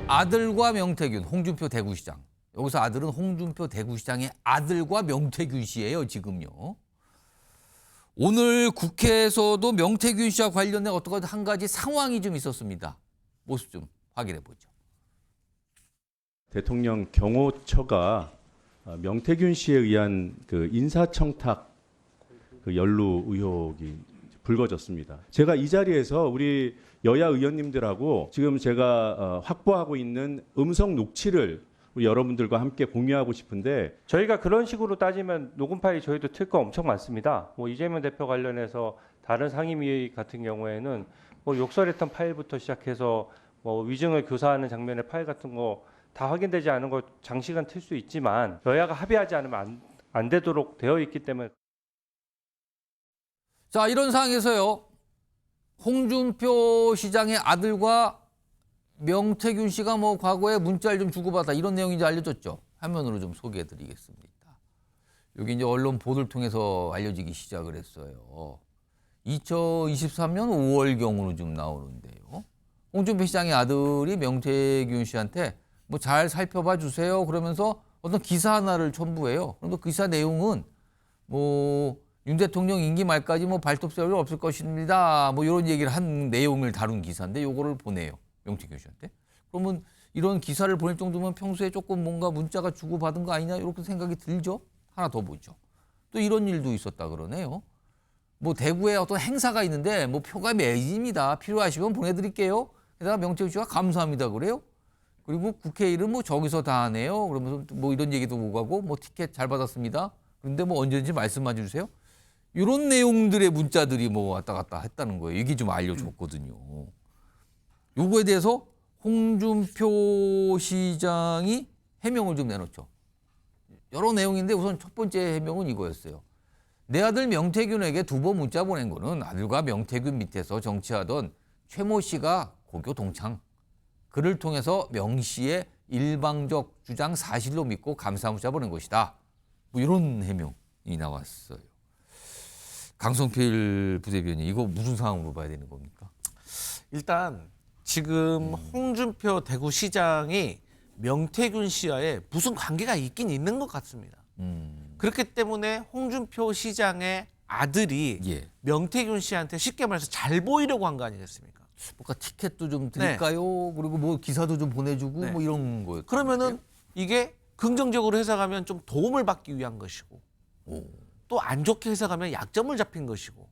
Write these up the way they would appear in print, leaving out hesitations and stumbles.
아들과 명태균, 홍준표 대구시장. 여기서 아들은 홍준표 대구시장의 아들과 명태균 씨예요, 지금요. 오늘 국회에서도 명태균 씨와 관련된 어떤 한 가지 상황이 좀 있었습니다. 모습 좀 확인해 보죠. 대통령 경호처가 명태균 씨에 의한 그 인사청탁 그 연루 의혹이 불거졌습니다. 제가 이 자리에서 우리 여야 의원님들하고 지금 제가 확보하고 있는 음성 녹취를 우리 여러분들과 함께 공유하고 싶은데, 저희가 그런 식으로 따지면 녹음 파일이 저희도 틀 거 엄청 많습니다. 뭐 이재명 대표 관련해서 다른 상임위 같은 경우에는 뭐 욕설했던 파일부터 시작해서 뭐 위증을 교사하는 장면의 파일 같은 거 다 확인되지 않은 거 장시간 틀 수 있지만 여야가 합의하지 않으면 안 되도록 되어 있기 때문에. 자, 이런 상황에서요. 홍준표 시장의 아들과 명태균 씨가 뭐 과거에 문자를 좀 주고받아 이런 내용인지 알려졌죠. 화면으로 좀 소개해 드리겠습니다. 여기 이제 언론 보도를 통해서 알려지기 시작을 했어요. 2023년 5월경으로 좀 나오는데요. 홍준표 시장의 아들이 명태균 씨한테 뭐 잘 살펴봐 주세요. 그러면서 어떤 기사 하나를 첨부해요. 그런데 그 기사 내용은 뭐 윤 대통령 임기 말까지 뭐 발톱 세울 일 없을 것입니다. 뭐 이런 얘기를 한 내용을 다룬 기사인데 요거를 보내요. 명태균 씨한테. 그러면 이런 기사를 보낼 정도면 평소에 조금 뭔가 문자가 주고받은 거 아니냐 이렇게 생각이 들죠. 하나 더 보죠. 또 이런 일도 있었다 그러네요. 뭐 대구에 어떤 행사가 있는데 뭐 표가 매진입니다. 필요하시면 보내드릴게요. 게다가 명태균 씨가 감사합니다 그래요. 그리고 국회 일은 뭐 저기서 다 하네요. 그러면서 뭐 이런 얘기도 오가고 뭐 티켓 잘 받았습니다. 그런데 뭐 언제든지 말씀해 주세요. 이런 내용들의 문자들이 뭐 왔다 갔다 했다는 거예요. 이게 좀 알려줬거든요. 요거에 대해서 홍준표 시장이 해명을 좀 내놓죠. 여러 내용인데 우선 첫 번째 해명은 이거였어요. 내 아들 명태균에게 2번 문자 보낸 거는 아들과 명태균 밑에서 정치하던 최모 씨가 고교 동창. 그를 통해서 명 씨의 일방적 주장 사실로 믿고 감사 문자 보낸 것이다. 뭐 이런 해명이 나왔어요. 강성필 부대변인, 이거 무슨 상황으로 봐야 되는 겁니까? 일단 지금 홍준표 대구시장이 명태균 씨와의 무슨 관계가 있긴 있는 것 같습니다. 그렇기 때문에 홍준표 시장의 아들이 예. 명태균 씨한테 쉽게 말해서 잘 보이려고 한 거 아니겠습니까? 뭔가 티켓도 좀 드릴까요? 그리고 뭐 기사도 좀 보내주고 네. 뭐 이런 거예요. 그러면은 이게 긍정적으로 해석하면 좀 도움을 받기 위한 것이고 또 안 좋게 해석하면 약점을 잡힌 것이고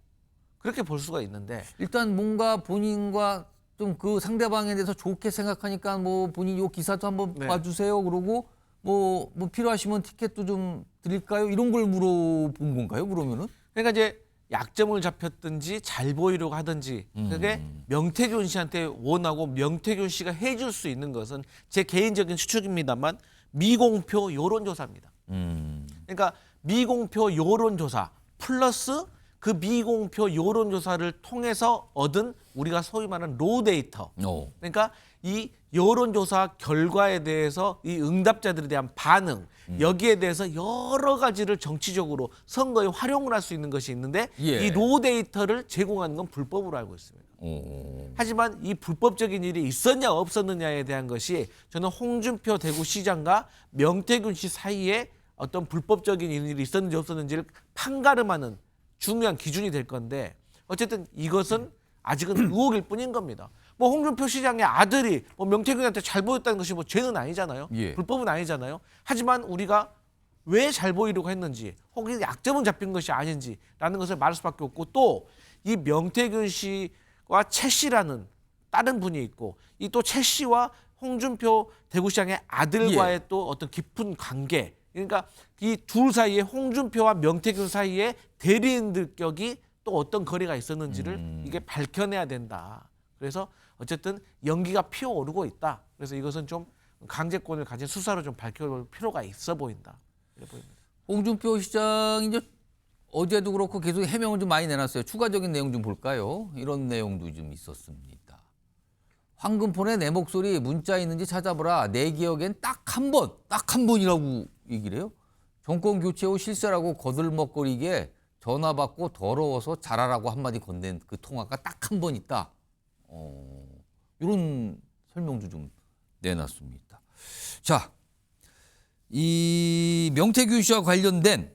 그렇게 볼 수가 있는데 일단 뭔가 본인과 좀 그 상대방에 대해서 좋게 생각하니까 뭐 본인 요 기사도 한번 네. 봐주세요. 그러고 뭐 필요하시면 티켓도 좀 드릴까요? 이런 걸 물어본 건가요? 그러면은? 그러니까 이제 약점을 잡혔든지 잘 보이려고 하든지 그게 명태균 씨한테 원하고 명태균 씨가 해줄 수 있는 것은 제 개인적인 추측입니다만 미공표 여론조사입니다. 그러니까 미공표 여론조사 플러스 그 미공표 여론조사를 통해서 얻은 우리가 소위 말하는 로 데이터. 그러니까 이 여론조사 결과에 대해서 이 응답자들에 대한 반응 여기에 대해서 여러 가지를 정치적으로 선거에 활용을 할 수 있는 것이 있는데 예. 이 로 데이터를 제공하는 건 불법으로 알고 있습니다. 하지만 이 불법적인 일이 있었냐 없었느냐에 대한 것이 저는 홍준표 대구시장과 명태균 씨 사이에 어떤 불법적인 일이 있었는지 없었는지를 판가름하는 중요한 기준이 될 건데 어쨌든 이것은 아직은 의혹일 뿐인 겁니다. 뭐 홍준표 시장의 아들이 뭐 명태균한테 잘 보였다는 것이 뭐 죄는 아니잖아요. 예. 불법은 아니잖아요. 하지만 우리가 왜 잘 보이려고 했는지 혹은 약점은 잡힌 것이 아닌지라는 것을 말할 수밖에 없고 또 이 명태균 씨와 최 씨라는 다른 분이 있고 이 또 최 씨와 홍준표 대구시장의 아들과의 또 어떤 깊은 관계 그러니까 이 둘 사이에 홍준표와 명태균 사이에 대리인들격이 또 어떤 거래가 있었는지를 이게 밝혀내야 된다. 그래서 어쨌든 연기가 피어오르고 있다. 그래서 이것은 좀 강제권을 가진 수사로 좀 밝혀볼 필요가 있어 보인다. 이래 보입니다. 홍준표 시장이 이제 어제도 그렇고 계속 해명을 좀 많이 내놨어요. 추가적인 내용 좀 볼까요? 이런 내용도 좀 있었습니다. 황금폰에 내 목소리 문자 있는지 찾아보라. 내 기억엔 딱 한 번이라고 얘기를 해요. 정권 교체 후 실세라고 거들먹거리기에 전화 받고 더러워서 잘하라고 한마디 건넨 그 통화가 딱 한 번 있다. 이런 설명도 좀 내놨습니다. 자, 이 명태균 씨와 관련된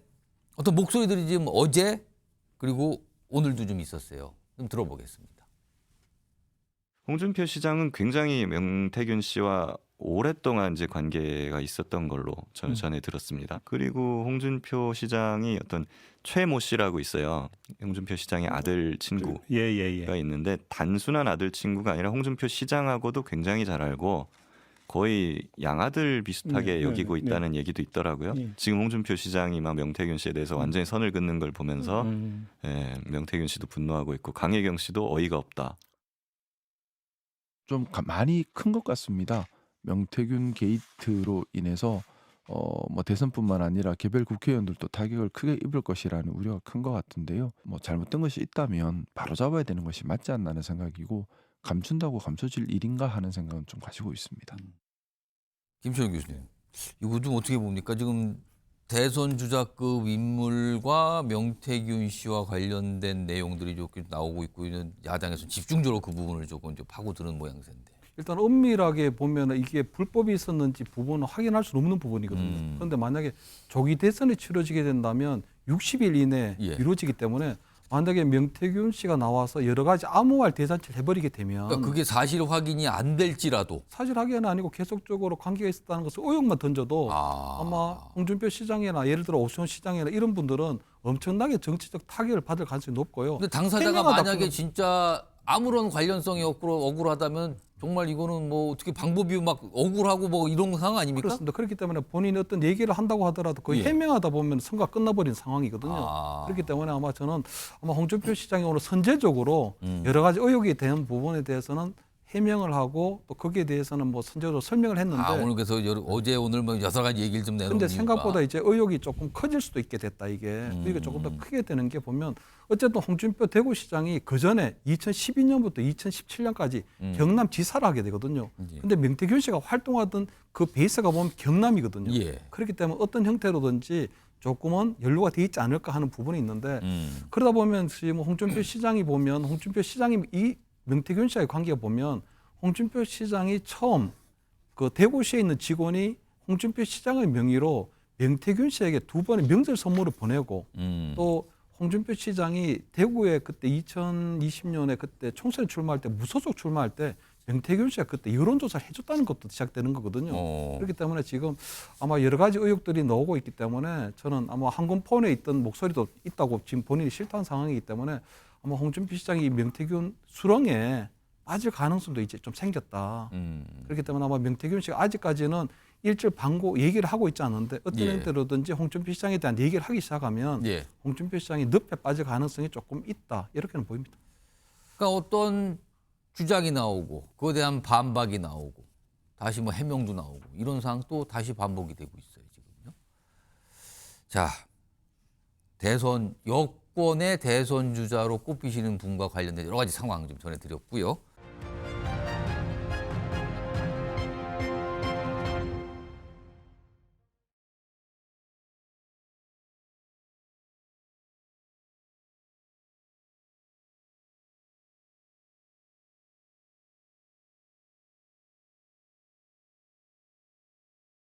어떤 목소리들이 지금 어제 그리고 오늘도 좀 있었어요. 좀 들어보겠습니다. 홍준표 시장은 굉장히 명태균 씨와 오랫동안 이제 관계가 있었던 걸로 전에 들었습니다. 그리고 홍준표 시장이 어떤 최모 씨라고 있어요. 홍준표 시장의 아들 친구가 있는데 단순한 아들 친구가 아니라 홍준표 시장하고도 굉장히 잘 알고 거의 양아들 비슷하게 여기고 있다는 얘기도 있더라고요. 지금 홍준표 시장이 막 명태균 씨에 대해서 완전히 선을 긋는 걸 보면서 명태균 씨도 분노하고 있고 강혜경 씨도 어이가 없다. 좀 많이 큰 것 같습니다. 명태균 게이트로 인해서 뭐 대선뿐만 아니라 개별 국회의원들도 타격을 크게 입을 것이라는 우려가 큰 것 같은데요. 뭐 잘못된 것이 있다면 바로 잡아야 되는 것이 맞지 않나는 생각이고 감춘다고 감춰질 일인가 하는 생각은 좀 가지고 있습니다. 김철현 교수님, 이거 좀 어떻게 봅니까? 지금 대선 주자급 인물과 명태균 씨와 관련된 내용들이 조금 나오고 있고 있는 야당에서 집중적으로 그 부분을 조금 이제 파고드는 모양새인데. 일단 엄밀하게 보면 이게 불법이 있었는지 부분은 확인할 수 없는 부분이거든요. 그런데 만약에 조기 대선이 치러지게 된다면 60일 이내에 예. 이루어지기 때문에 만약에 명태균 씨가 나와서 여러 가지 암호화를 대잔치를 해버리게 되면 그러니까 그게 사실 확인이 안 될지라도 사실 확인은 아니고 계속적으로 관계가 있었다는 것을 의혹만 던져도 아마 홍준표 시장이나 예를 들어 오세훈 시장이나 이런 분들은 엄청나게 정치적 타격을 받을 가능성이 높고요. 근데 당사자가 해명하다 만약에 보면 진짜 아무런 관련성이 없고 억울하다면 정말 이거는 뭐 어떻게 방법이 막 억울하고 뭐 이런 상황 아닙니까? 그렇습니다. 그렇기 때문에 본인이 어떤 얘기를 한다고 하더라도 거의 예. 해명하다 보면 선거가 끝나버린 상황이거든요. 그렇기 때문에 아마 저는 홍준표 시장이 오늘 선제적으로 여러 가지 의혹이 된 부분에 대해서는 해명을 하고 또 거기에 대해서는 뭐 선제적으로 설명을 했는데 오늘 그래서 어제 오늘 뭐 여러 가지 얘기를 좀 내놓은 근데 이유가. 생각보다 이제 의혹이 조금 커질 수도 있게 됐다 이게. 이게 조금 더 크게 되는 게 보면 어쨌든 홍준표 대구시장이 그 전에 2012년부터 2017년까지 경남지사를 하게 되거든요. 근데 명태균 씨가 활동하던 그 베이스가 보면 경남이거든요. 예. 그렇기 때문에 어떤 형태로든지 조금은 연루가 돼 있지 않을까 하는 부분이 있는데 그러다 보면 지금 홍준표 시장이 보면 홍준표 시장이 이 명태균 씨와의 관계가 보면 홍준표 시장이 처음 그 대구시에 있는 직원이 홍준표 시장의 명의로 명태균 씨에게 2번의 명절 선물을 보내고 또 홍준표 시장이 대구에 그때 2020년에 그때 총선에 출마할 때 무소속 출마할 때 명태균 씨가 그때 여론조사를 해줬다는 것도 시작되는 거거든요. 그렇기 때문에 지금 아마 여러 가지 의혹들이 나오고 있기 때문에 저는 아마 한군폰에 있던 목소리도 있다고 지금 본인이 싫다는 상황이기 때문에 아마 홍준표 시장이 명태균 수렁에 빠질 가능성도 이제 좀 생겼다. 그렇기 때문에 아마 명태균 씨가 아직까지는 일절 방고 얘기를 하고 있지 않은데 어떤 예. 형태로든지 홍준표 시장에 대한 얘기를 하기 시작하면 예. 홍준표 시장이 늪에 빠질 가능성이 조금 있다. 이렇게는 보입니다. 그러니까 어떤 주장이 나오고 그거에 대한 반박이 나오고 다시 뭐 해명도 나오고 이런 상황 또 다시 반복이 되고 있어요 지금요. 자, 여권의 대선 주자로 꼽히시는 분과 관련된 여러 가지 상황 좀 전해드렸고요.